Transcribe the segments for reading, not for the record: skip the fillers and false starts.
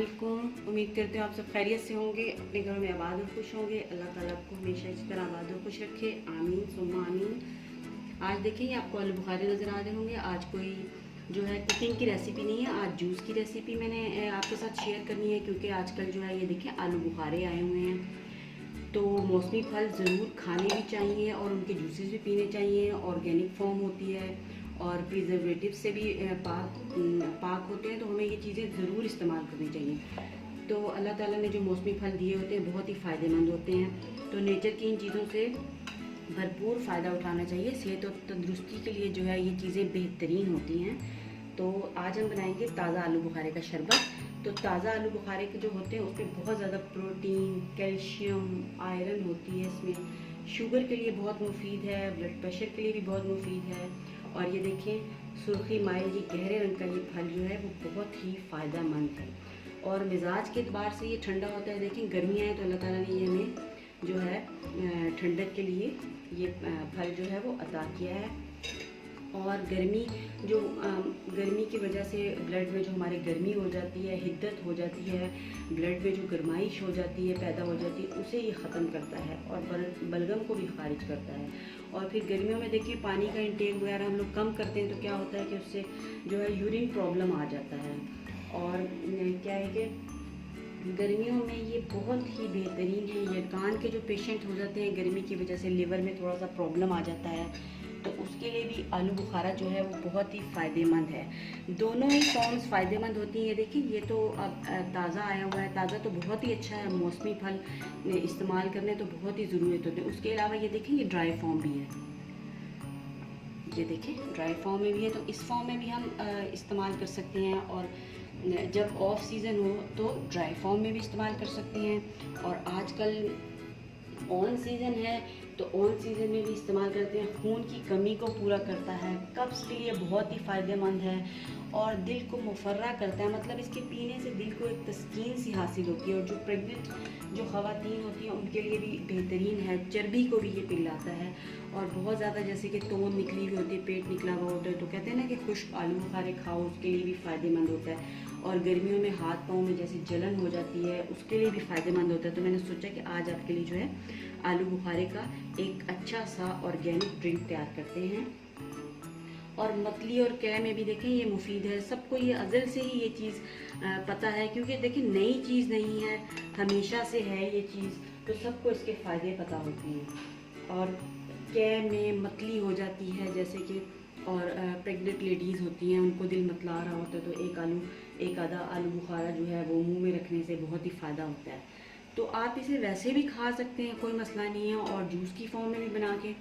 अस्सलामुअलैकुम। उम्मीद करते हो आप सब खैरियत से होंगे, अपने घरों में आबाद और खुश होंगे। अल्लाह ताला आपको हमेशा इसी तरह आबाद और खुश रखे, आमीन सुम्मा आमीन। आज देखिए आपको आलू बुखारे नज़र आ रहे होंगे। आज कोई जो है कुकिंग की रेसिपी नहीं है, आज जूस की रेसिपी मैंने आपके साथ शेयर करनी है, क्योंकि आजकल जो है ये देखिए आलू बुखारे आए हुए हैं। तो मौसमी फल ज़रूर खाने भी चाहिए और उनके जूसेस भी पीने चाहिए। ऑर्गेनिक फॉर्म होती है और प्रिजर्वेटिव से भी पाक होते हैं, तो हमें ये चीज़ें ज़रूर इस्तेमाल करनी चाहिए। तो अल्लाह ताला ने जो मौसमी फल दिए होते हैं बहुत ही फ़ायदेमंद होते हैं, तो नेचर की इन चीज़ों से भरपूर फ़ायदा उठाना चाहिए। सेहत और तंदुरुस्ती के लिए जो है ये चीज़ें बेहतरीन होती हैं। तो आज हम बनाएंगे ताज़ा आलू बुखारे का शरबत। तो ताज़ा आलू बुखारे के जो होते हैं उसमें बहुत ज़्यादा प्रोटीन, कैल्शियम, आयरन होती है। इसमें शुगर के लिए बहुत मुफीद है, ब्लड प्रेशर के लिए भी बहुत मुफीद है। और ये देखें सुर्खी माइल ये गहरे रंग का ये फल जो है वो बहुत ही फ़ायदेमंद है और मिजाज के अतबार से ये ठंडा होता है। देखें गर्मियाँ हैं तो अल्लाह ताला ने ये हमें जो है ठंडक के लिए ये फल जो है वो अता किया है। और गर्मी की वजह से ब्लड में जो हमारे गर्मी हो जाती है, हिद्दत हो जाती है, ब्लड में जो गर्माइश हो जाती है, पैदा हो जाती है, उसे ये ख़त्म करता है और बलगम को भी खारिज करता है। और फिर गर्मियों में देखिए पानी का इंटेक वगैरह हम लोग कम करते हैं, तो क्या होता है कि उससे जो है यूरिन प्रॉब्लम आ जाता है। और क्या है कि गर्मियों में ये बहुत ही बेहतरीन है। ये कान के जो पेशेंट हो जाते हैं गर्मी की वजह से, लिवर में थोड़ा सा प्रॉब्लम आ जाता है, तो उसके लिए भी आलू बुखारा जो है वो बहुत ही फ़ायदेमंद है। दोनों ही फॉर्म्स फ़ायदेमंद होती हैं। देखिए ये तो अब ताज़ा आया हुआ है, ताज़ा तो बहुत ही अच्छा है। मौसमी फल इस्तेमाल करने तो बहुत ही ज़रूरत होती है। उसके अलावा ये देखिए ये ड्राई फॉर्म भी है, ये देखिए ड्राई फॉर्म में भी है, तो इस फॉर्म में भी हम इस्तेमाल कर सकते हैं। और जब ऑफ सीज़न हो तो ड्राई फॉर्म में भी इस्तेमाल कर सकते हैं। और आजकल ऑन सीज़न है तो ऑन सीज़न में भी इस्तेमाल करते हैं। खून की कमी को पूरा करता है, कब्ज़ के लिए बहुत ही फ़ायदेमंद है और दिल को मुफर्रा करता है। मतलब इसके पीने से दिल को एक तस्कीन सी हासिल होती है। और जो प्रेग्नेंट जो ख़वातीन होती हैं उनके लिए भी बेहतरीन है, चर्बी को भी ये पिघलाता है। और बहुत ज़्यादा जैसे कि तोन निकली हुई होती है, पेट निकला हुआ होता है, तो कहते हैं ना कि खुश्क आलू बुखारे खाओ, उसके लिए भी फ़ायदेमंद होता है। और गर्मियों में हाथ पाँव में जैसे जलन हो जाती है उसके लिए भी फ़ायदेमंद होता है। तो मैंने सोचा कि आज आपके लिए जो है आलू बुखारे का एक अच्छा सा ऑर्गेनिक ड्रिंक तैयार करते हैं। और मतली और कै में भी देखें ये मुफीद है। सबको ये अज़ल से ही ये चीज़ पता है, क्योंकि देखिए नई चीज़ नहीं है, हमेशा से है ये चीज़, तो सबको इसके फ़ायदे पता होते हैं। और कै में मतली हो जाती है जैसे कि, और प्रेग्नेंट लेडीज़ होती हैं उनको दिल मतला रहा होता है, तो एक आधा आलू बुखारा जो है वो मुंह में रखने से बहुत ही फ़ायदा होता है। तो आप इसे वैसे भी खा सकते हैं, कोई मसला नहीं है। और जूस की फॉर्म में भी बना के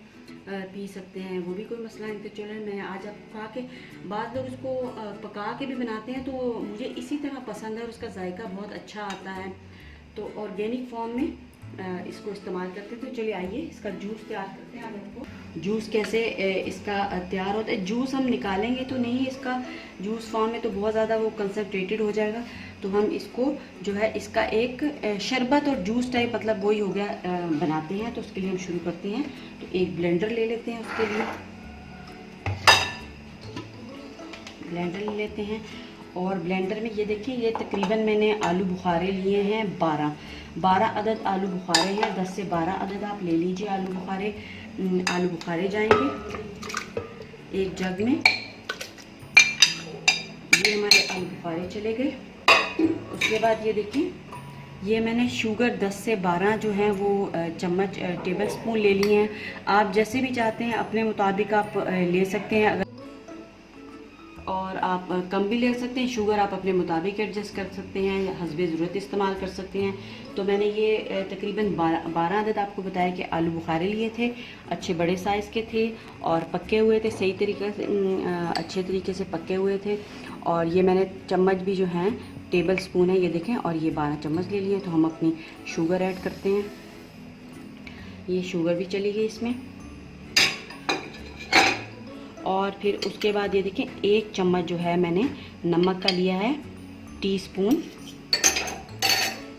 पी सकते हैं, वो भी कोई मसला नहीं। तो चलो मैं आज आपको खा के, बाद लोग इसको पका के भी बनाते हैं, तो मुझे इसी तरह पसंद है और उसका जायका बहुत अच्छा आता है। तो ऑर्गेनिक फॉर्म में इसको इस्तेमाल करते हैं। तो चलिए आइए इसका जूस तैयार करते हैं। आज आपको जूस कैसे इसका तैयार होता है। जूस हम निकालेंगे तो नहीं, इसका जूस फॉर्म में तो बहुत ज़्यादा वो कंसनट्रेटेड हो जाएगा, तो हम इसको जो है इसका एक शरबत और जूस टाइप, मतलब वही हो गया, बनाते हैं। तो उसके लिए हम शुरू करते हैं। तो एक ब्लेंडर ले लेते हैं, उसके लिए ब्लेंडर ले लेते हैं। और ब्लेंडर में ये देखिए ये तकरीबन मैंने आलू बुखारे लिए हैं 12 अदद आलू बुखारे हैं। 10 से 12 अदद आप ले लीजिए आलू बुखारे जाएंगे एक जग में। ये हमारे आलू बुखारे चले गए। उसके बाद ये देखिए ये मैंने शुगर 10 से 12 जो है वो चम्मच टेबल स्पून ले लिए हैं। आप जैसे भी चाहते हैं अपने मुताबिक आप ले सकते हैं, और आप कम भी ले सकते हैं। शुगर आप अपने मुताबिक एडजस्ट कर सकते हैं या हस्बे ज़रूरत इस्तेमाल कर सकते हैं। तो मैंने ये तकरीबन 12 अदद आपको बताया कि आलू बुखारे लिए थे, अच्छे बड़े साइज़ के थे और पके हुए थे, सही तरीके से अच्छे तरीके से पके हुए थे। और ये मैंने चम्मच भी जो हैं टेबल स्पून है ये देखें, और ये 12 चम्मच ले लिए। तो हम अपनी शुगर ऐड करते हैं। ये शुगर भी चली गई इसमें। और फिर उसके बाद ये देखें 1 चम्मच जो है मैंने नमक का लिया है, टीस्पून।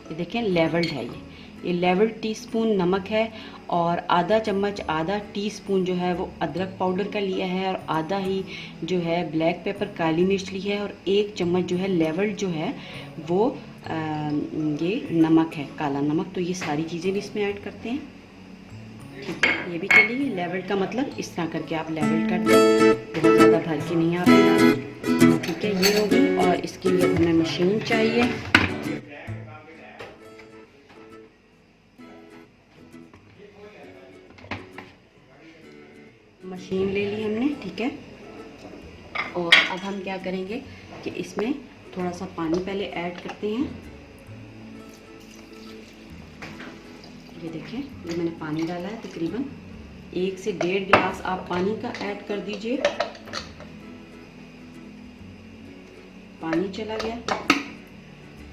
ये देखें लेवल्ड है, ये लेवल्ड टीस्पून नमक है। और आधा टीस्पून जो है वो अदरक पाउडर का लिया है, और आधा ही जो है ब्लैक पेपर काली मिर्च ली है, और 1 चम्मच जो है लेवल्ड जो है वो ये नमक है, काला नमक, तो ये सारी चीज़ें भी इसमें ऐड करते हैं। ठीक है, ये भी चलेगी। लेवल का मतलब इस तरह करके आप लेवल कर दें, बहुत ज़्यादा भर के नहीं आपने डालना। ठीक है, ये होगी। और इसके लिए हमें मशीन चाहिए। मशीन ले ली हमने। ठीक है, और अब हम क्या करेंगे कि इसमें थोड़ा सा पानी पहले ऐड करते हैं। ये देखें, ये मैंने पानी डाला है, तकरीबन 1 से 1.5 गिलास आप पानी का ऐड कर दीजिए। पानी चला गया।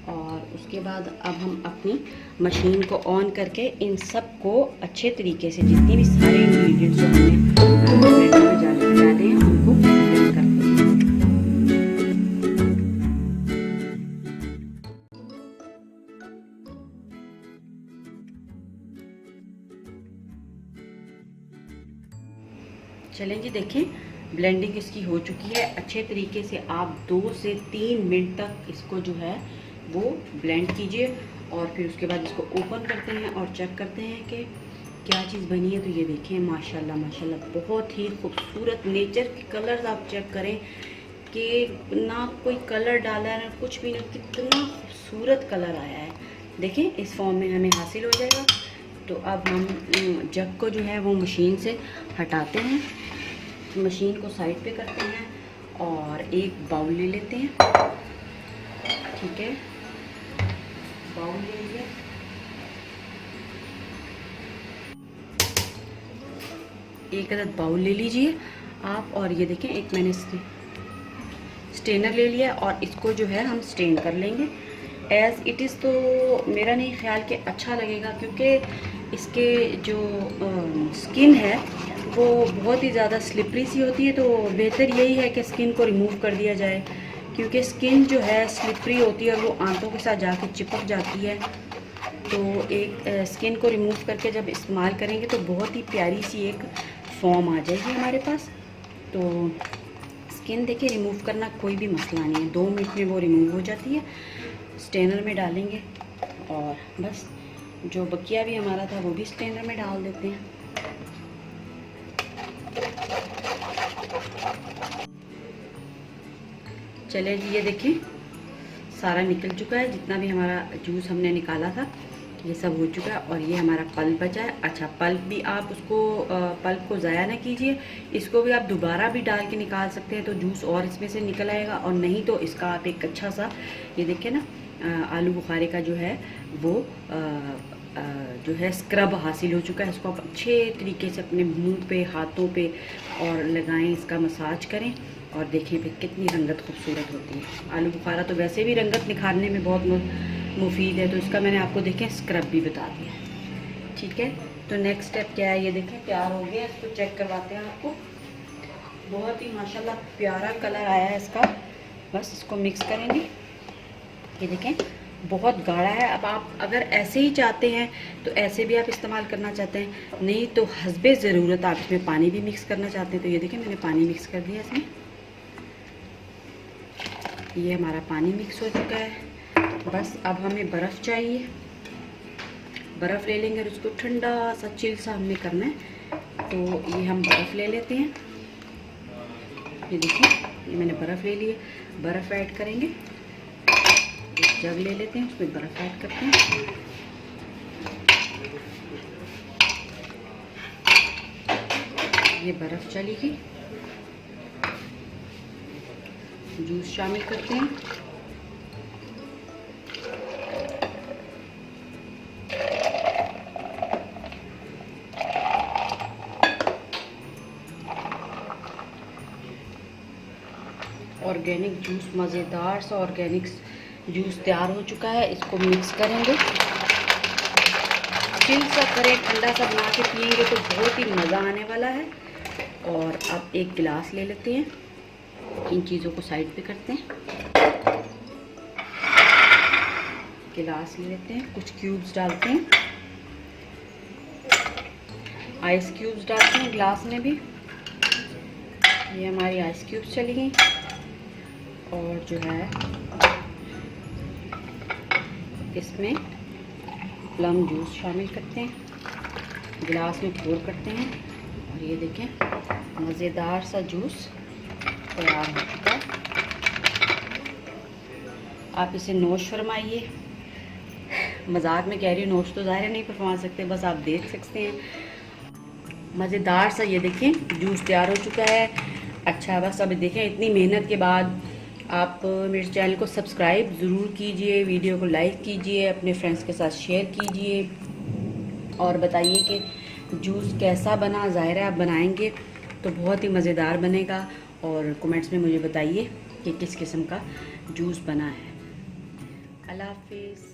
और उसके बाद अब हम अपनी मशीन को ऑन करके इन सब को अच्छे तरीके से, जितनी भी सारे इंग्रेडिएंट्स जो हमने ब्लेंडर में डाले हैं, उनको ब्लेंड करते हैं। चलें जी, देखें ब्लेंडिंग इसकी हो चुकी है अच्छे तरीके से। आप 2 से 3 मिनट तक इसको जो है वो ब्लेंड कीजिए और फिर उसके बाद इसको ओपन करते हैं और चेक करते हैं कि क्या चीज़ बनी है। तो ये देखें, माशाल्लाह माशाल्लाह बहुत ही खूबसूरत नेचर के कलर्स आप चेक करें कि ना कोई कलर डाला है ना कुछ भी, ना कितना खूबसूरत कलर आया है। देखें, इस फॉर्म में हमें हासिल हो जाएगा। तो अब हम जग को जो है वो मशीन से हटाते हैं, मशीन को साइड पे करते हैं और एक बाउल ले लेते हैं। ठीक है, बाउल ले लिया। एक अदद बाउल ले लीजिए आप। और ये देखें, एक मैंने स्टेनर ले लिया और इसको जो है हम स्टेन कर लेंगे एज़ इट इज़। तो मेरा नहीं ख्याल कि अच्छा लगेगा, क्योंकि इसके जो स्किन है वो बहुत ही ज़्यादा स्लिपरी सी होती है। तो बेहतर यही है कि स्किन को रिमूव कर दिया जाए, क्योंकि स्किन जो है स्लिपरी होती है और वो आंतों के साथ जाके चिपक जाती है। तो एक स्किन को रिमूव करके जब इस्तेमाल करेंगे तो बहुत ही प्यारी सी एक फॉर्म आ जाएगी हमारे पास। तो स्किन देखिए, रिमूव करना कोई भी मसला नहीं है, 2 मिनट में वो रिमूव हो जाती है। स्टेनर में डालेंगे और बस जो बकिया भी हमारा था वो भी स्टेनर में डाल देते हैं। चले जी, ये देखिए सारा निकल चुका है, जितना भी हमारा जूस हमने निकाला था ये सब हो चुका है। और ये हमारा पल्प बचा है। अच्छा, पल्प भी आप उसको पल्प को ज़ाया ना कीजिए, इसको भी आप दोबारा भी डाल के निकाल सकते हैं, तो जूस और इसमें से निकल आएगा। और नहीं तो इसका आप एक अच्छा सा, ये देखिए ना, आलू बुखारे का जो है वो जो है स्क्रब हासिल हो चुका है। इसको आप अच्छे तरीके से अपने मुंह पे, हाथों पे और लगाएं, इसका मसाज करें और देखें फिर कितनी रंगत खूबसूरत होती है। आलू बुखारा तो वैसे भी रंगत निखारने में बहुत मुफीद है, तो इसका मैंने आपको देखें स्क्रब भी बता दिया। ठीक है, तो नेक्स्ट स्टेप क्या है, ये देखें तैयार हो गया। इसको चेक करवाते हैं आपको। बहुत ही माशाल्लाह प्यारा कलर आया है इसका। बस इसको मिक्स करेंगे। ये देखें बहुत गाढ़ा है। अब आप अगर ऐसे ही चाहते हैं तो ऐसे भी आप इस्तेमाल करना चाहते हैं, नहीं तो हस्बे ज़रूरत आप इसमें पानी भी मिक्स करना चाहते हैं। तो ये देखें मैंने पानी मिक्स कर दिया इसमें। ये हमारा पानी मिक्स हो चुका है। बस अब हमें बर्फ़ चाहिए। बर्फ़ ले लेंगे और उसको ठंडा सा चिल सा हमें करना है। तो ये हम बर्फ़ ले लेते हैं। ये देखिए, ये मैंने बर्फ़ ले ली है। बर्फ़ ऐड करेंगे, एक जग ले लेते हैं, उसमें बर्फ़ ऐड करते हैं। ये बर्फ़ चली गई। जूस शामिल करते हैं। ऑर्गेनिक जूस, मज़ेदार सा ऑर्गेनिक जूस तैयार हो चुका है। इसको मिक्स करेंगे, चिल सा करें, ठंडा सा बना के पियेंगे तो बहुत ही मज़ा आने वाला है। और अब एक गिलास ले लेते हैं, इन चीज़ों को साइड पे करते हैं। गिलास ले लेते हैं, कुछ क्यूब्स डालते हैं, आइस क्यूब्स डालते हैं गिलास में भी। ये हमारी आइस क्यूब्स चली गई। और जो है इसमें प्लम जूस शामिल करते हैं, गिलास में पोर करते हैं और ये देखें मज़ेदार सा जूस तैयार हो चुका है। आप इसे नोश फरमाइए। मजाक में कह रही हूँ, नोश तो ज़ाहिर नहीं फरमा सकते, बस आप देख सकते हैं। मज़ेदार सा ये देखें जूस तैयार हो चुका है। अच्छा बस अभी देखें, इतनी मेहनत के बाद आप मेरे चैनल को सब्सक्राइब ज़रूर कीजिए, वीडियो को लाइक कीजिए, अपने फ्रेंड्स के साथ शेयर कीजिए और बताइए कि जूस कैसा बना। ज़ाहिर है आप बनाएंगे तो बहुत ही मज़ेदार बनेगा और कमेंट्स में मुझे बताइए कि किस किस्म का जूस बना है। अल्लाह हाफिज़।